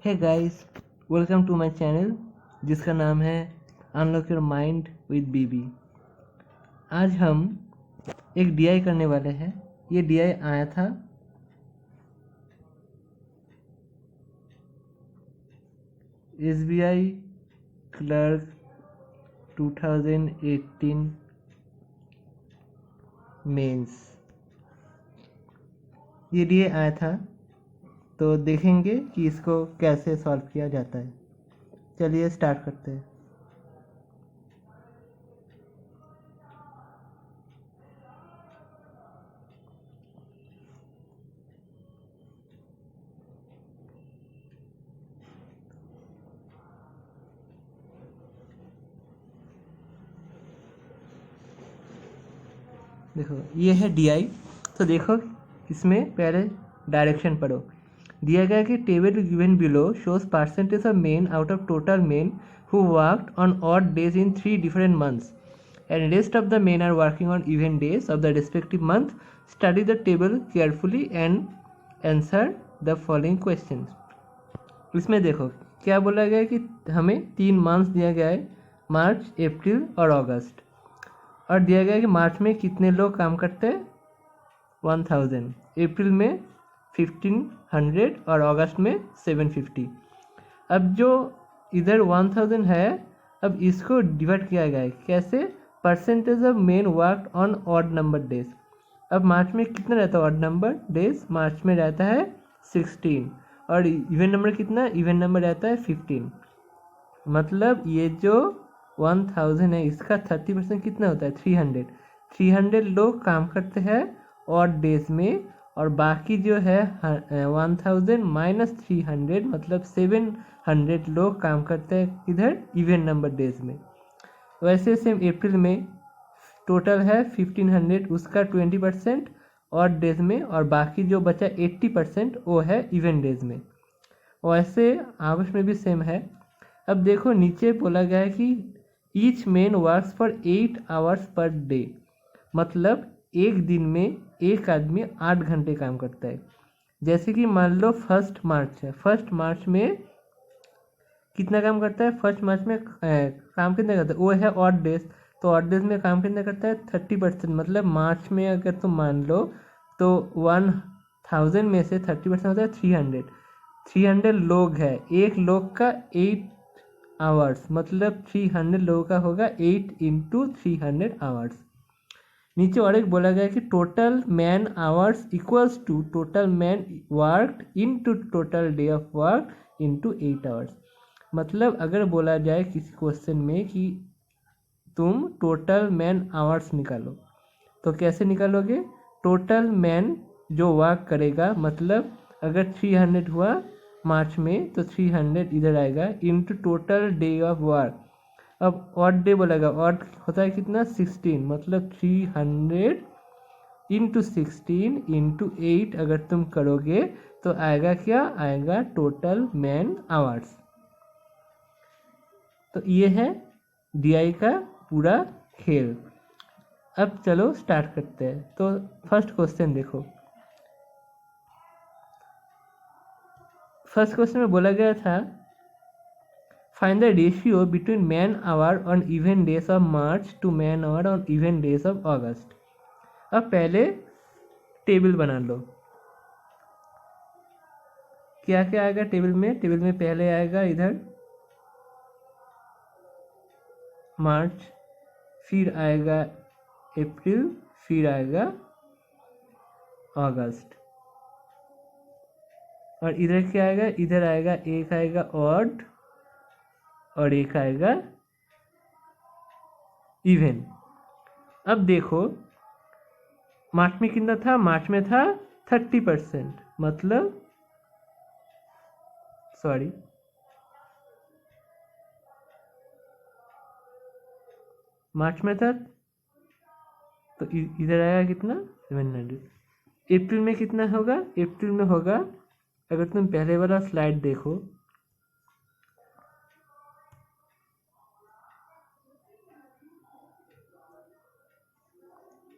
Hey guys, welcome to my channel जिसका नाम है unlock your mind with BB. आज हम एक डीआई करने वाले हैं। ये डीआई आया था एसबीआई क्लर्क 2018 मेंस। ये डीआई आया था, तो देखेंगे कि इसको कैसे सॉल्व किया जाता है। चलिए स्टार्ट करते हैं। देखो, ये है डीआई। तो देखो, इसमें पहले डायरेक्शन पढ़ो। दिया गया कि table given below shows percentage of men out of total men who worked on odd days in 3 different months and rest of the men are working on even days of the respective month. Study the table carefully and answer the following question. इसमें देखो क्या बोला गया है कि हमें 3 months दिया गया है, मार्च, अप्रैल और अगस्त। और दिया गया है कि मार्च में कितने लोग काम करते हैं, 1000, अप्रैल में 1500 और अगस्त में 750। अब जो इधर 1000 है, अब इसको डिवाइड किया गया है कैसे, percentage of main work on odd number days. अब मार्च में कितना रहता है ऑड नंबर डेज, मार्च में रहता है 16 और इवन नंबर कितना, इवन नंबर रहता है 15। मतलब ये जो 1000 है इसका 30% कितना होता है, 300। 300 लोग काम करते हैं ऑड डेज में, और बाकी जो है 1000 माइनस 300 मतलब 700 लोग काम करते हैं इधर इवन नंबर डेज में। वैसे सेम अप्रैल में टोटल है 1500, उसका 20% ऑड डेज में, और बाकी जो बचा 80% वो है इवन डेज में। वैसे अगस्त में भी सेम है। अब देखो नीचे बोला गया है कि each man works for 8 hours per day, मतलब एक दिन में एक आदमी 8 घंटे काम करता है। जैसे कि मान लो 1 मार्च है, 1 मार्च में कितना काम करता है, 1 मार्च में काम कितना करता है, वो है ऑड डेज। तो ऑड डेज में काम कितना करता है, 30%। मतलब मार्च में अगर तुम मान लो तो 1000 में से 30% होता है 300। 300 लोग है, एक लोग का 8 आवर्स, मतलब 300 लोगों का होगा 8 इंटू 300 आवर्स। नीचे और एक बोला गया कि total man hours equals to total man work into total day of work into 8 hours. मतलब अगर बोला जाए किसी क्वेश्चन में कि तुम टोटल मैन आवर्स निकालो, तो कैसे निकालोगे, टोटल मैन जो वर्क करेगा, मतलब अगर 300 हुआ मार्च में तो 300 इधर आएगा into total day of work. अब ऑड डे बोलेगा, ऑड होता है कितना, 16, मतलब 300 इंटू 16 इंटू 8 अगर तुम करोगे तो आएगा क्या, आएगा टोटल मैन आवर्स। तो ये है डीआई का पूरा खेल। अब चलो स्टार्ट करते हैं। तो फर्स्ट क्वेश्चन देखो, फर्स्ट क्वेश्चन में बोला गया था find the ratio between man hour on even days of March to man hour on even days of August. अब पहले टेबल बना लो। क्या क्या आएगा टेबल में, टेबल में पहले आएगा इधर मार्च, फिर आएगा अप्रैल, फिर आएगा अगस्त, और इधर क्या आएगा, इधर आएगा एक आएगा ऑड और एक आएगा इवन। अब देखो मार्च में कितना था, मार्च में था 30%, मतलब सॉरी मार्च में था तो इधर आएगा कितना, 700। अप्रैल में कितना होगा, अप्रैल में होगा, अगर तुम पहले वाला स्लाइड देखो,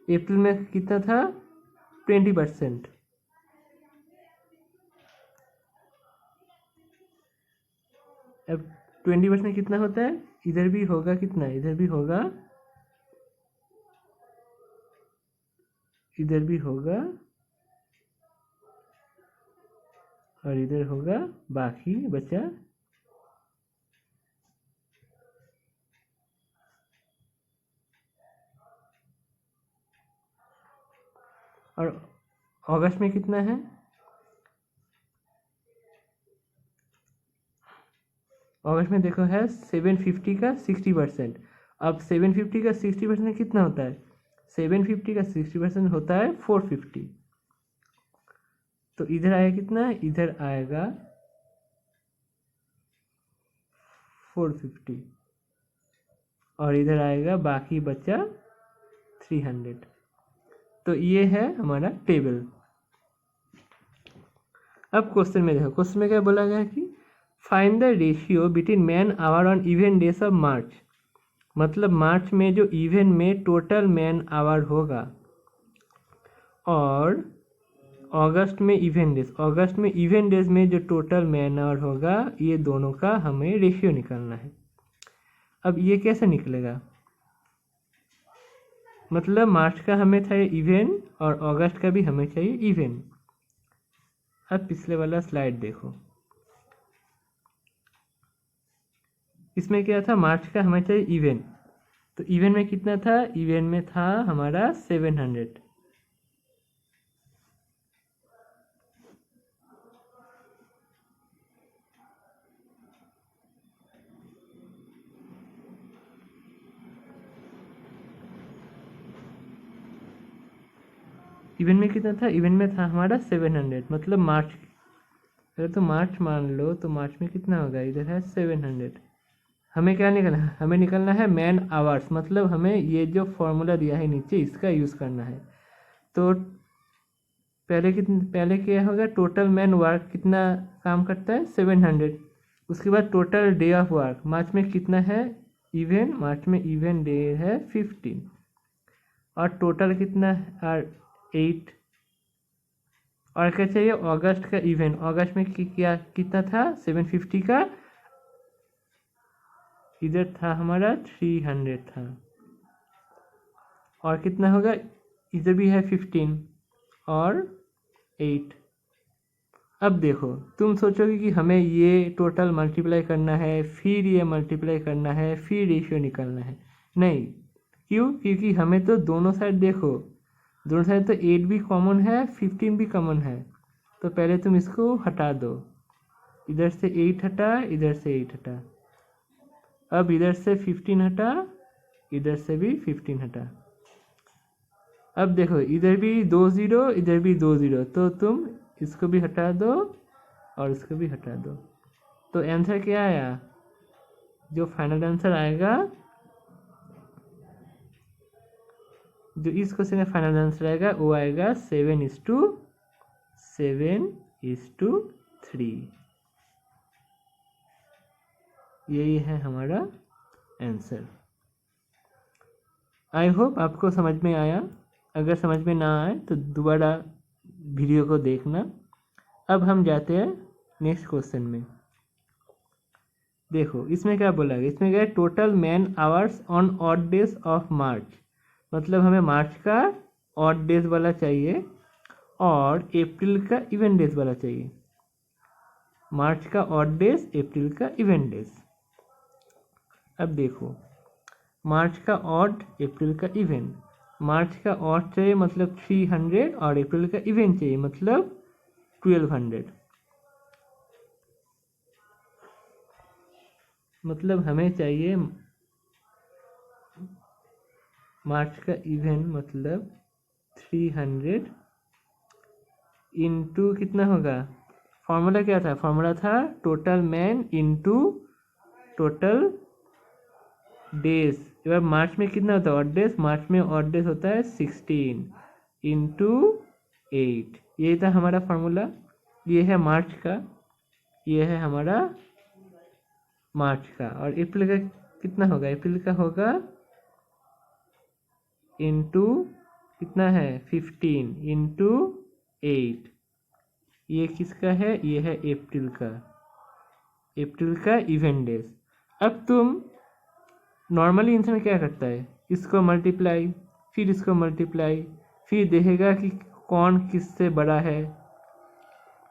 अप्रैल में कितना था, 20%। अब 20% कितना होता है, इधर भी होगा कितना, इधर भी होगा, इधर भी होगा और इधर होगा, बाकी बचा और अगस्त में कितना है, अगस्त में देखो है 750 का 60%। अब 750 का 60% कितना होता है, 750 का 60% होता है 450। तो इधर आएगा कितना, इधर आएगा 450 और इधर आएगा बाकी बचा 300। तो ये है हमारा टेबल। अब क्वेश्चन में देखो, क्वेश्चन में क्या बोला गया है कि find the ratio between man hour on even days of March. मतलब मार्च में जो इवन में टोटल मैन आवर होगा और अगस्त में इवन डेज, अगस्त में इवन डेज में जो टोटल मैन आवर होगा, ये दोनों का हमें रेशियो निकालना है। अब ये कैसे निकलेगा, मतलब मार्च का हमें चाहिए इवन और अगस्त का भी हमें चाहिए इवन। अब पिछले वाला स्लाइड देखो, इसमें क्या था, मार्च का हमें चाहिए इवन, तो इवन में कितना था, इवन में था हमारा 700। इवन में कितना था, इवन में था हमारा 700, मतलब मार्च, अगर तो मार्च मान लो तो मार्च में कितना होगा, इधर है 700। हमें क्या निकलना है, हमें निकलना है मैन आवर्स, मतलब हमें ये जो फॉर्मूला दिया है नीचे इसका यूज़ करना है। तो पहले क्या होगा, टोटल मैन वर्क कितना काम करता है 700। उसके बाद टोटल डे ऑफ वर्क, मार्च में कितना है इवन, मार्च में इवन डे है 15 और टोटल कितना है 8। और क्या चाहिए, अगस्त का इवन, अगस्त में क्या कितना था 750 का, इधर था हमारा 300 था और कितना होगा, इधर भी है 15 और 8। अब देखो तुम सोचोगे कि हमें ये टोटल मल्टीप्लाई करना है, फिर ये मल्टीप्लाई करना है, फिर रेशियो निकालना है। नहीं, क्यों, क्योंकि हमें तो दोनों साइड देखो, दोनों साइड तो 8 भी कॉमन है, 15 भी कॉमन है। तो पहले तुम इसको हटा दो, इधर से 8 हटा, इधर से 8 हटा, अब इधर से 15 हटा, इधर से भी 15 हटा। अब देखो इधर भी 2 0, इधर भी 2 0, तो तुम इसको भी हटा दो और इसको भी हटा दो। तो आंसर क्या आया, जो फाइनल आंसर आएगा, जो इस क्वेश्चन का फाइनल आंसर आएगा वो आएगा 7:3। यही है हमारा आंसर। आई होप आपको समझ में आया। अगर समझ में ना आए तो दोबारा वीडियो को देखना। अब हम जाते हैं नेक्स्ट क्वेश्चन में। देखो इसमें क्या बोला गया, इसमें क्या total man hours on odd days of March, मतलब हमें मार्च का ऑड डेज वाला चाहिए और अप्रैल का इवन डेज वाला चाहिए। मार्च का ऑड डेज, अप्रैल का इवन डेज। अब देखो मार्च का ऑड, अप्रैल का इवन। मार्च का ऑड चाहिए मतलब 300 और अप्रैल का इवन चाहिए मतलब 1200। मतलब हमें चाहिए मार्च का इवन मतलब 300 इंटू कितना होगा, फॉर्मूला क्या था, फॉर्मूला था total man into total days. एक बार मार्च में कितना होता है ऑड डेज, मार्च में ऑड डेज होता है 16 इंटू 8। ये था हमारा फॉर्मूला। ये है मार्च का, ये है हमारा मार्च का। और अप्रैल का कितना होगा, अप्रैल का होगा इंटू कितना है 15 इंटू 8। ये किसका है, ये है अप्रैल का। अप्रैल का इवेंट डेज। अब तुम नॉर्मली इंसान क्या करता है, इसको मल्टीप्लाई, फिर इसको मल्टीप्लाई, फिर देखेगा कि कौन किससे बड़ा है।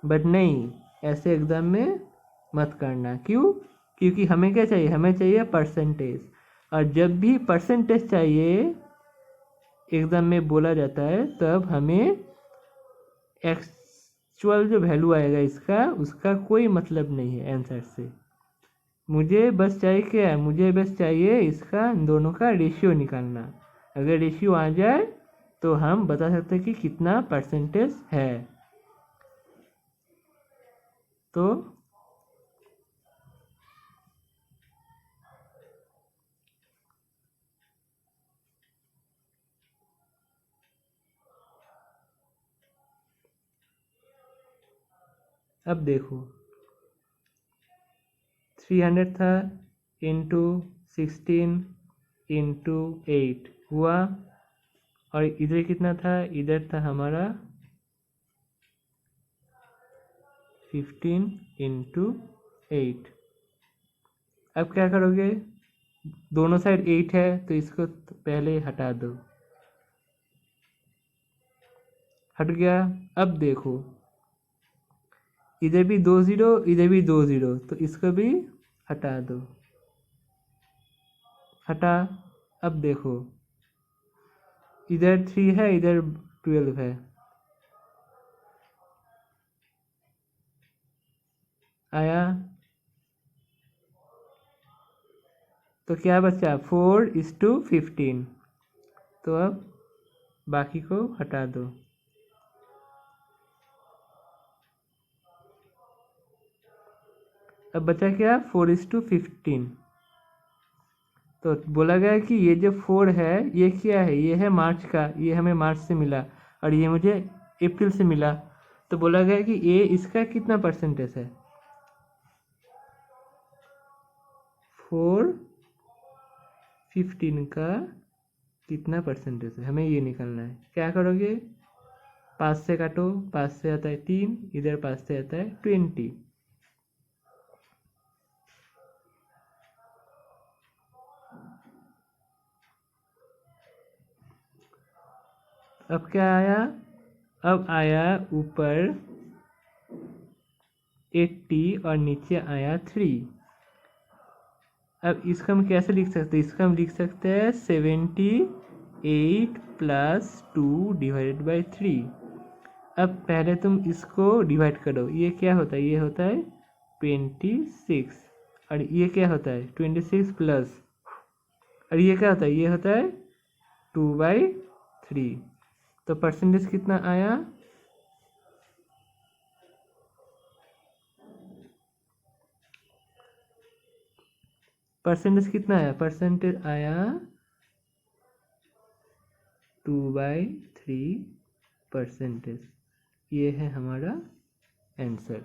बट नहीं, ऐसे एग्ज़ाम में मत करना। क्यों? क्योंकि हमें क्या चाहिए, हमें चाहिए परसेंटेज। और जब भी परसेंटेज चाहिए एग्ज़ाम में बोला जाता है, तब हमें एक्चुअल जो वैल्यू आएगा इसका, उसका कोई मतलब नहीं है आंसर से। मुझे बस चाहिए क्या, मुझे बस चाहिए इसका दोनों का रेशियो निकालना। अगर रेशियो आ जाए तो हम बता सकते हैं कि कितना परसेंटेज है। तो अब देखो 300 था इंटू 16 इंटू 8 हुआ, और इधर कितना था, इधर था हमारा 15 इंटू 8। अब क्या करोगे, दोनों साइड 8 है तो इसको पहले हटा दो, हट गया। अब देखो इधर भी 2 0, इधर भी 2 0, तो इसको भी हटा दो, हटा। अब देखो इधर 3 है, इधर 12 है, आया। तो क्या बचा, 4:15। तो अब बाकी को हटा दो। अब बचा क्या, 4:15। तो बोला गया कि ये जो 4 है ये क्या है, ये है मार्च का, ये हमें मार्च से मिला और ये मुझे अप्रैल से मिला। तो बोला गया कि ये इसका कितना परसेंटेज है, 4:15 का कितना परसेंटेज है, हमें ये निकालना है। क्या करोगे, 5 से काटो, 5 से आता है 3, इधर 5 से आता है 20। अब क्या आया, अब आया ऊपर 80 और नीचे आया 3। अब इसका हम कैसे लिख सकते हैं, इसका हम लिख सकते हैं 78 + 2 डिवाइडेड बाई 3। अब पहले तुम इसको डिवाइड करो, ये क्या होता है, ये होता है 26, और ये क्या होता है 26 प्लस, और ये क्या होता है, ये होता है 2/3। तो परसेंटेज कितना आया, परसेंटेज कितना आया, परसेंटेज आया 2/3 परसेंटेज। ये है हमारा आंसर।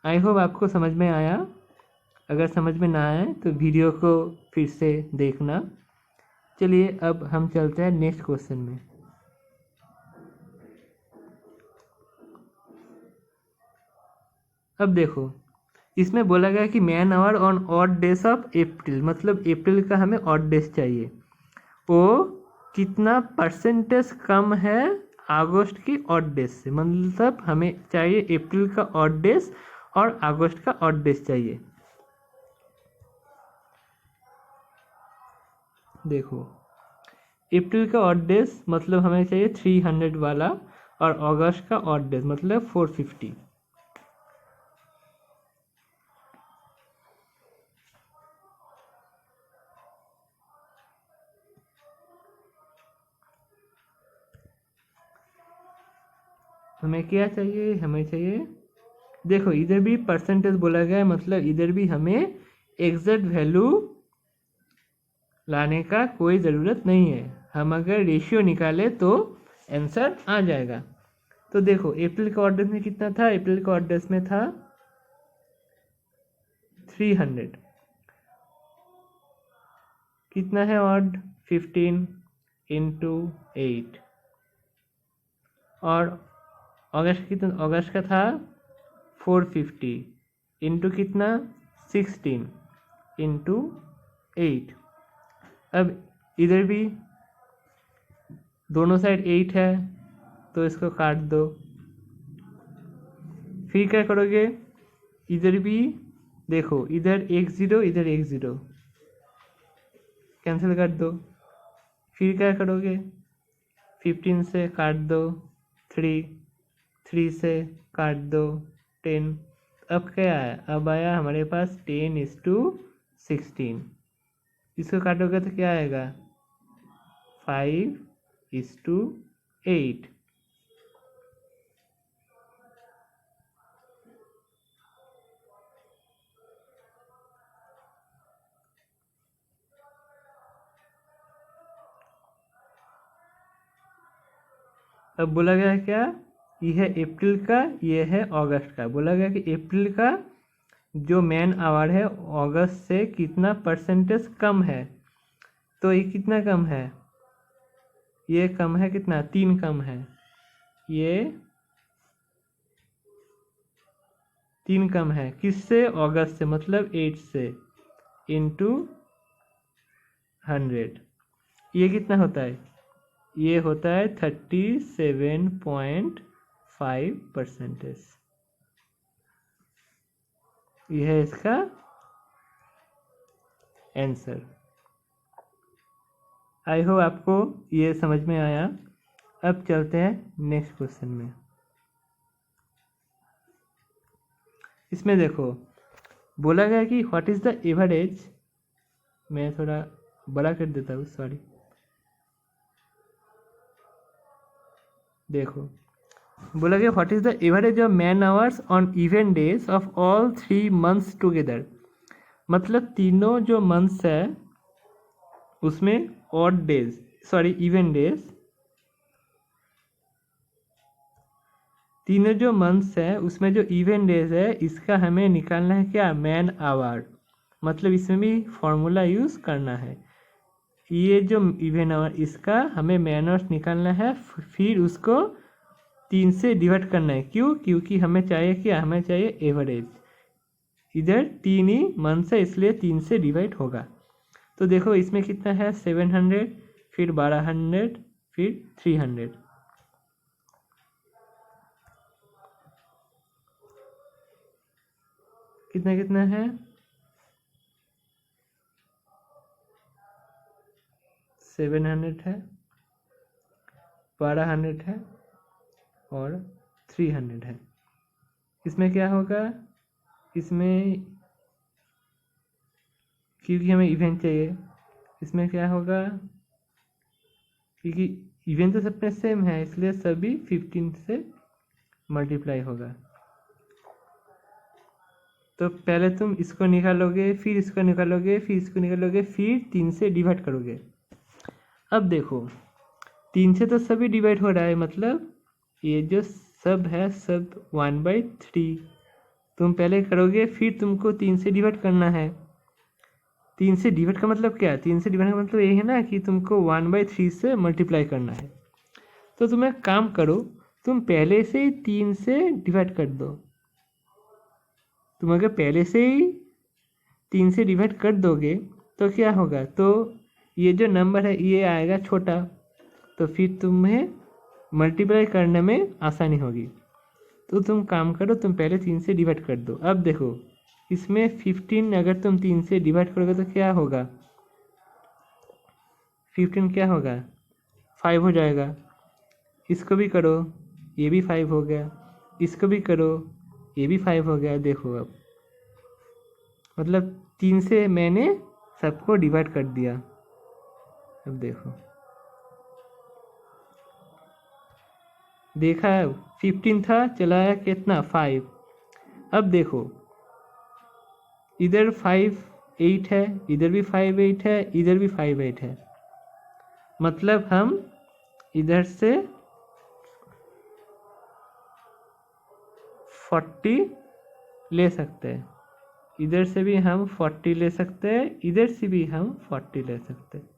आई होप आपको समझ में आया। अगर समझ में ना आए तो वीडियो को फिर से देखना। चलिए अब हम चलते हैं नेक्स्ट क्वेश्चन में। अब देखो इसमें बोला गया कि man hour on odd days of April, मतलब अप्रैल का हमें ऑड डेज चाहिए, वो कितना परसेंटेज कम है अगस्त की ऑड डेज से। मतलब हमें चाहिए अप्रैल का ऑड डेज और अगस्त का ऑड डेज चाहिए। देखो अप्रैल का ऑड डेज मतलब हमें चाहिए 300 वाला, और अगस्त का ऑड डेज मतलब 450। हमें क्या चाहिए, हमें चाहिए, देखो इधर भी परसेंटेज बोला गया है, मतलब इधर भी हमें एग्जैक्ट वैल्यू लाने का कोई ज़रूरत नहीं है। हम अगर रेशियो निकाले तो आंसर आ जाएगा। तो देखो अप्रैल का ऑर्डर में कितना था, अप्रैल का ऑर्डर में था 300, कितना है ऑड 15 इंटू 8, और अगस्त कितना, अगस्त का था 450 इंटू कितना 16 इंटू 8। अब इधर भी दोनों साइड 8 है तो इसको काट दो। फिर क्या करोगे, इधर भी देखो, इधर 1 0 इधर 1 0 कैंसिल कर दो। फिर क्या करोगे, 15 से काट दो 3 से काट दो 10। अब क्या आया, अब आया हमारे पास 10:16। इसको काटोगे तो क्या आएगा 5:8। अब बोला गया है क्या, ये है अप्रैल का, ये है अगस्त का। बोला गया कि अप्रैल का जो मैन आवर है अगस्त से कितना परसेंटेज कम है। तो ये कितना कम है, ये कम है कितना 3 कम है, ये 3 कम है किससे, अगस्त से, मतलब 8 से इंटू 100। ये कितना होता है, ये होता है 37.5%। यह है इसका आंसर। आई होप आपको ये समझ में आया। अब चलते हैं नेक्स्ट क्वेश्चन में। इसमें देखो बोला गया कि व्हाट इज द एवरेज, मैं थोड़ा बड़ा कर देता हूँ, सॉरी। देखो बोला गया what is the average of man hours on event days of all 3 months together. मतलब तीनों जो मंथ्स है उसमें odd days, sorry event days, तीनों जो मंथ्स है उसमें जो इवेंट डेज है इसका हमें निकालना है क्या, मैन आवर। मतलब इसमें भी फॉर्मूला यूज़ करना है। ये जो इवेंट आवर इसका हमें मैन आवर्स निकालना है, फिर उसको 3 से डिवाइड करना है। क्यों, क्योंकि हमें चाहिए क्या, हमें चाहिए एवरेज। इधर 3 ही मंथ्स है इसलिए 3 से डिवाइड होगा। तो देखो इसमें कितना है 700, फिर 1200, फिर 300। कितना कितना है 700 है, 1200 है और 300 है। इसमें क्या होगा, इसमें क्योंकि हमें इवेंट चाहिए, इसमें क्या होगा, क्योंकि इवेंट तो सब में सेम है इसलिए सभी 15 से मल्टीप्लाई होगा। तो पहले तुम इसको निकालोगे, फिर इसको निकालोगे, फिर इसको निकालोगे, फिर 3 से डिवाइड करोगे। अब देखो 3 से तो सभी डिवाइड हो रहा है, मतलब ये जो सब है सब 1/3। तुम पहले करोगे फिर तुमको 3 से डिवाइड करना है। 3 से डिवाइड का मतलब क्या है, 3 से डिवाइड का मतलब ये है ना कि तुमको 1/3 से मल्टीप्लाई करना है। तो तुम एक काम करो, तुम पहले से ही 3 से डिवाइड कर दो। तुम अगर पहले से ही 3 से डिवाइड कर दोगे तो क्या होगा, तो ये जो नंबर है ये आएगा छोटा, तो फिर तुम्हें मल्टीप्लाई करने में आसानी होगी। तो तुम काम करो, तुम पहले 3 से डिवाइड कर दो। अब देखो इसमें 15 अगर तुम 3 से डिवाइड करोगे तो क्या होगा, 15 क्या होगा 5 हो जाएगा। इसको भी करो, ये भी 5 हो गया। इसको भी करो, ये भी 5 हो गया। देखो अब मतलब 3 से मैंने सबको डिवाइड कर दिया। अब देखो देखा 15 था, चला आया कितना 5। अब देखो इधर 5 8 है, इधर भी 5 8 है, इधर भी 5 8 है। मतलब हम इधर से 40 ले सकते हैं, इधर से भी हम 40 ले सकते हैं, इधर से भी हम 40 ले सकते हैं।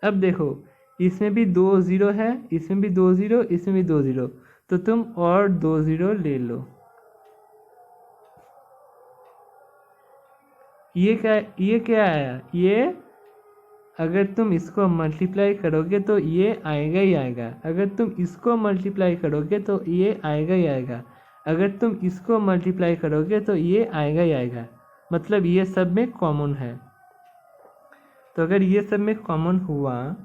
अब देखो इसमें भी 2 0 है, इसमें भी 2 0, इसमें भी 2 0, तो तुम और 2 0 ले लो। ये क्या आया, ये अगर तुम इसको मल्टीप्लाई करोगे तो ये आएगा ही आएगा, अगर तुम इसको मल्टीप्लाई करोगे तो ये आएगा ही आएगा, अगर तुम इसको मल्टीप्लाई करोगे तो ये आएगा ही आएगा, मतलब ये सब में कॉमन है। तो अगर ये सब में कॉमन हुआ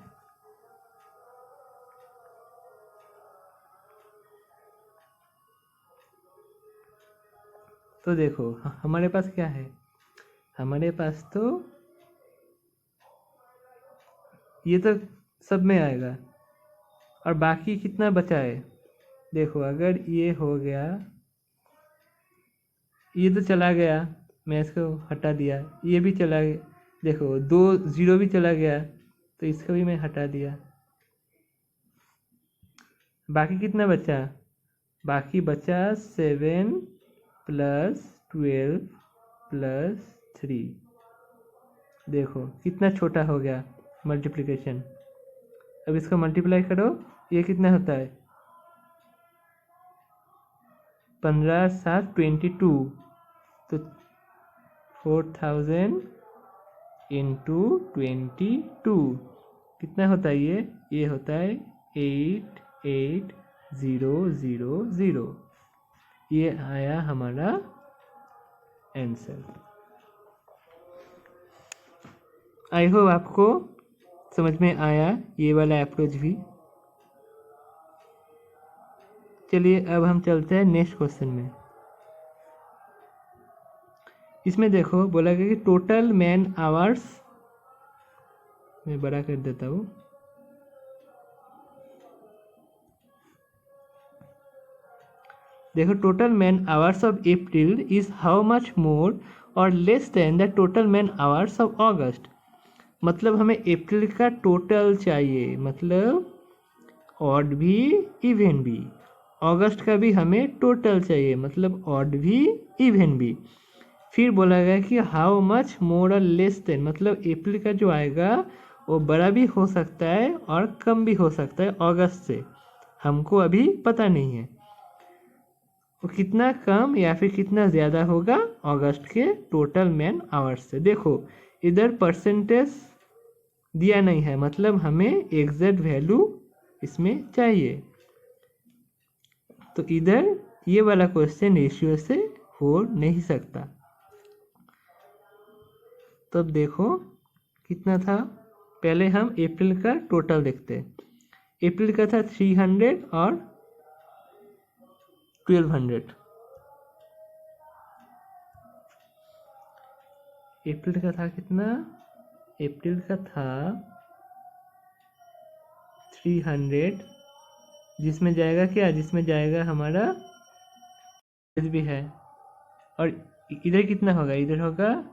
तो देखो हमारे पास क्या है, हमारे पास तो ये तो सब में आएगा, और बाकी कितना बचा है, देखो अगर ये हो गया, ये तो चला गया, मैं इसको हटा दिया, ये भी चला गया, देखो 2 0 भी चला गया, तो इसको भी मैं हटा दिया, बाकी कितना बचा, बाकी बचा 7 + 12 + 3, देखो कितना छोटा हो गया मल्टीप्लिकेशन। अब इसको मल्टीप्लाई करो, ये कितना होता है, 15 × 7 = 22, तो 4000 × 22 कितना होता है, ये होता है 88000, ये आया हमारा आंसर। आई होप आपको समझ में आया ये वाला अप्रोच भी। चलिए अब हम चलते हैं नेक्स्ट क्वेश्चन में। इसमें देखो बोला गया कि टोटल मैन आवर्स, मैं बड़ा कर देता हूँ, देखो total man hours of April is how much more और less than the total man hours of August. मतलब हमें अप्रैल का टोटल चाहिए, मतलब ऑड भी इवन भी, अगस्त का भी हमें टोटल चाहिए, मतलब ऑड भी इवन भी। फिर बोला गया कि हाउ मच मोर और लेस देन, मतलब अप्रैल का जो आएगा वो बड़ा भी हो सकता है और कम भी हो सकता है अगस्त से, हमको अभी पता नहीं है वो कितना कम या फिर कितना ज़्यादा होगा अगस्त के टोटल मैन आवर्स से। देखो इधर परसेंटेज दिया नहीं है, मतलब हमें एग्जैक्ट वैल्यू इसमें चाहिए, तो इधर ये वाला क्वेश्चन रेशियो से हो नहीं सकता। तो अब देखो कितना था, पहले हम अप्रैल का टोटल देखते हैं। अप्रैल का था 300 और 1200, अप्रैल का था कितना, अप्रैल का था 300, जिसमें जाएगा क्या, जिसमें जाएगा हमारा भी है, और इधर कितना होगा, इधर होगा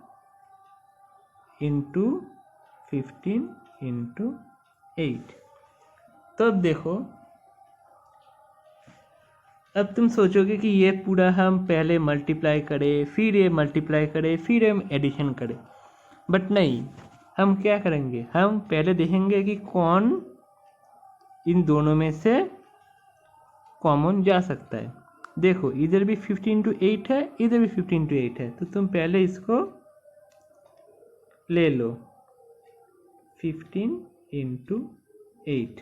× 15 × 8। तो अब देखो, अब तुम सोचोगे कि ये पूरा हम पहले मल्टीप्लाई करें, फिर ये मल्टीप्लाई करें, फिर हम एडिशन करें, बट नहीं, हम क्या करेंगे, हम पहले देखेंगे कि कौन इन दोनों में से कॉमन जा सकता है। देखो इधर भी 15 × 8 है, इधर भी 15 × 8 है, तो तुम पहले इसको ले लो 15 × 8।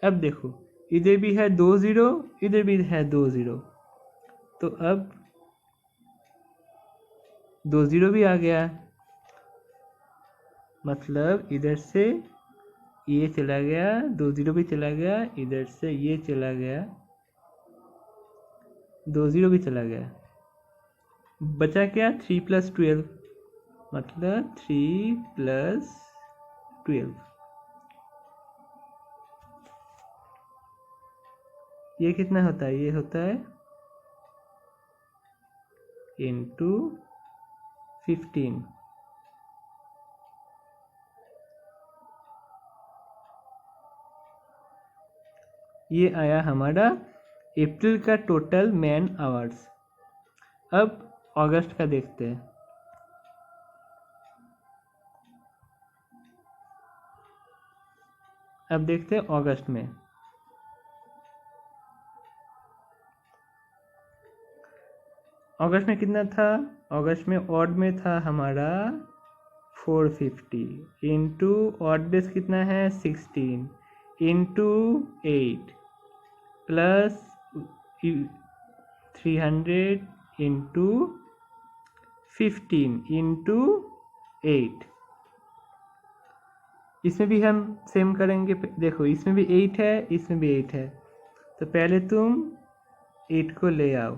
अब देखो इधर भी है 2 0, इधर भी है 2 0, तो अब 2 0 भी आ गया, मतलब इधर से ये चला गया, 2 0 भी चला गया, इधर से ये चला गया, 2 0 भी चला गया, बचा क्या 3 + 12, मतलब 3 + 12, ये कितना होता है, ये होता है × 15, ये आया हमारा अप्रैल का टोटल मैन आवर्स। अब अगस्त का देखते हैं। अब देखते हैं अगस्त में, अगस्त में कितना था, अगस्त में ऑड में था हमारा 450 इंटू ऑड बेस कितना है 16 इंटू 8 प्लस 300 इंटू 15 इंटू 8। इसमें भी हम सेम करेंगे। देखो इसमें भी 8 है, इसमें भी 8 है, तो पहले तुम 8 को ले आओ,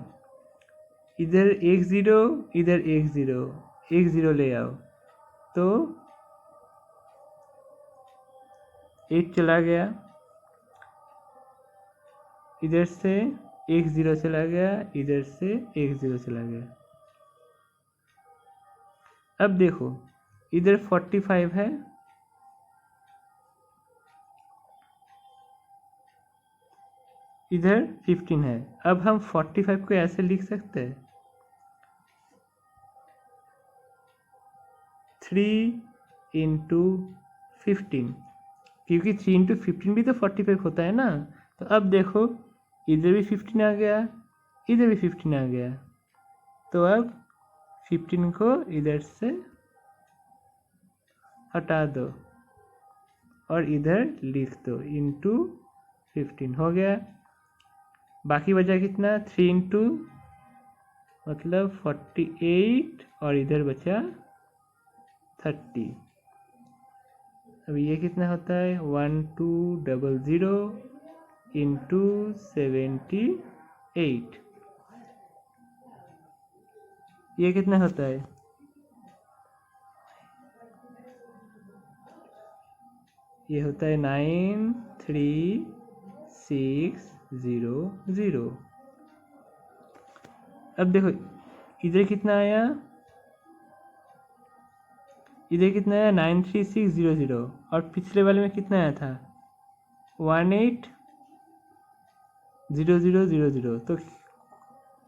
इधर एक ज़ीरो, इधर एक ज़ीरो ले आओ, तो 8 चला गया, इधर से एक ज़ीरो चला गया, इधर से एक ज़ीरो चला गया। अब देखो इधर 45 है, इधर 15 है। अब हम 45 को ऐसे लिख सकते हैं 3 इंटू 15, क्योंकि 3 इंटू 15 भी तो 45 होता है ना। तो अब देखो इधर भी 15 आ गया, इधर भी 15 आ गया, तो अब 15 को इधर से हटा दो और इधर लिख दो इंटू 15 हो गया। बाकी बचा कितना 3 इंटू मतलब 48 और इधर बचा 30। अब ये कितना होता है 1200 इंटू 78, ये कितना होता है, ये होता है 93600। अब देखो इधर कितना आया, इधर कितना आया 93600 और पिछले वाले में कितना आया था 180000। तो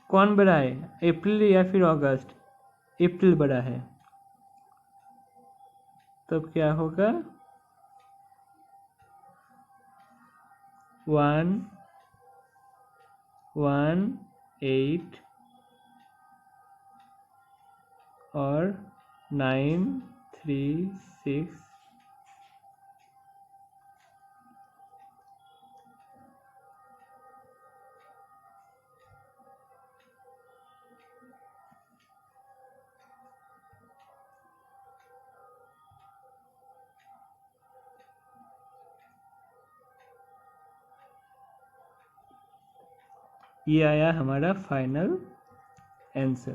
कौन बड़ा है, अप्रैल या फिर अगस्त? अप्रैल बड़ा है, तब क्या होगा 118 और 936। ये आया हमारा फाइनल आंसर।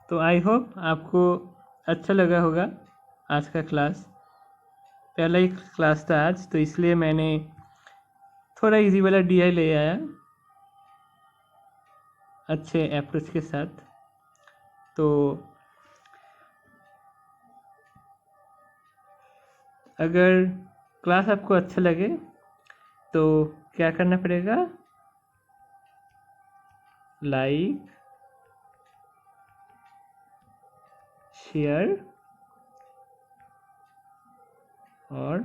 तो आई होप आपको अच्छा लगा होगा आज का क्लास। पहला ही क्लास था आज, तो इसलिए मैंने थोड़ा इजी वाला DI ले आया अच्छे अप्रोच के साथ। तो अगर क्लास आपको अच्छा लगे तो क्या करना पड़ेगा, लाइक, शेयर और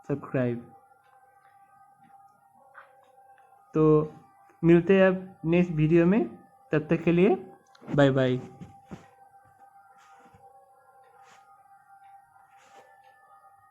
सब्सक्राइब। तो मिलते हैं अब नेक्स्ट वीडियो में, तब तक के लिए बाय बाय।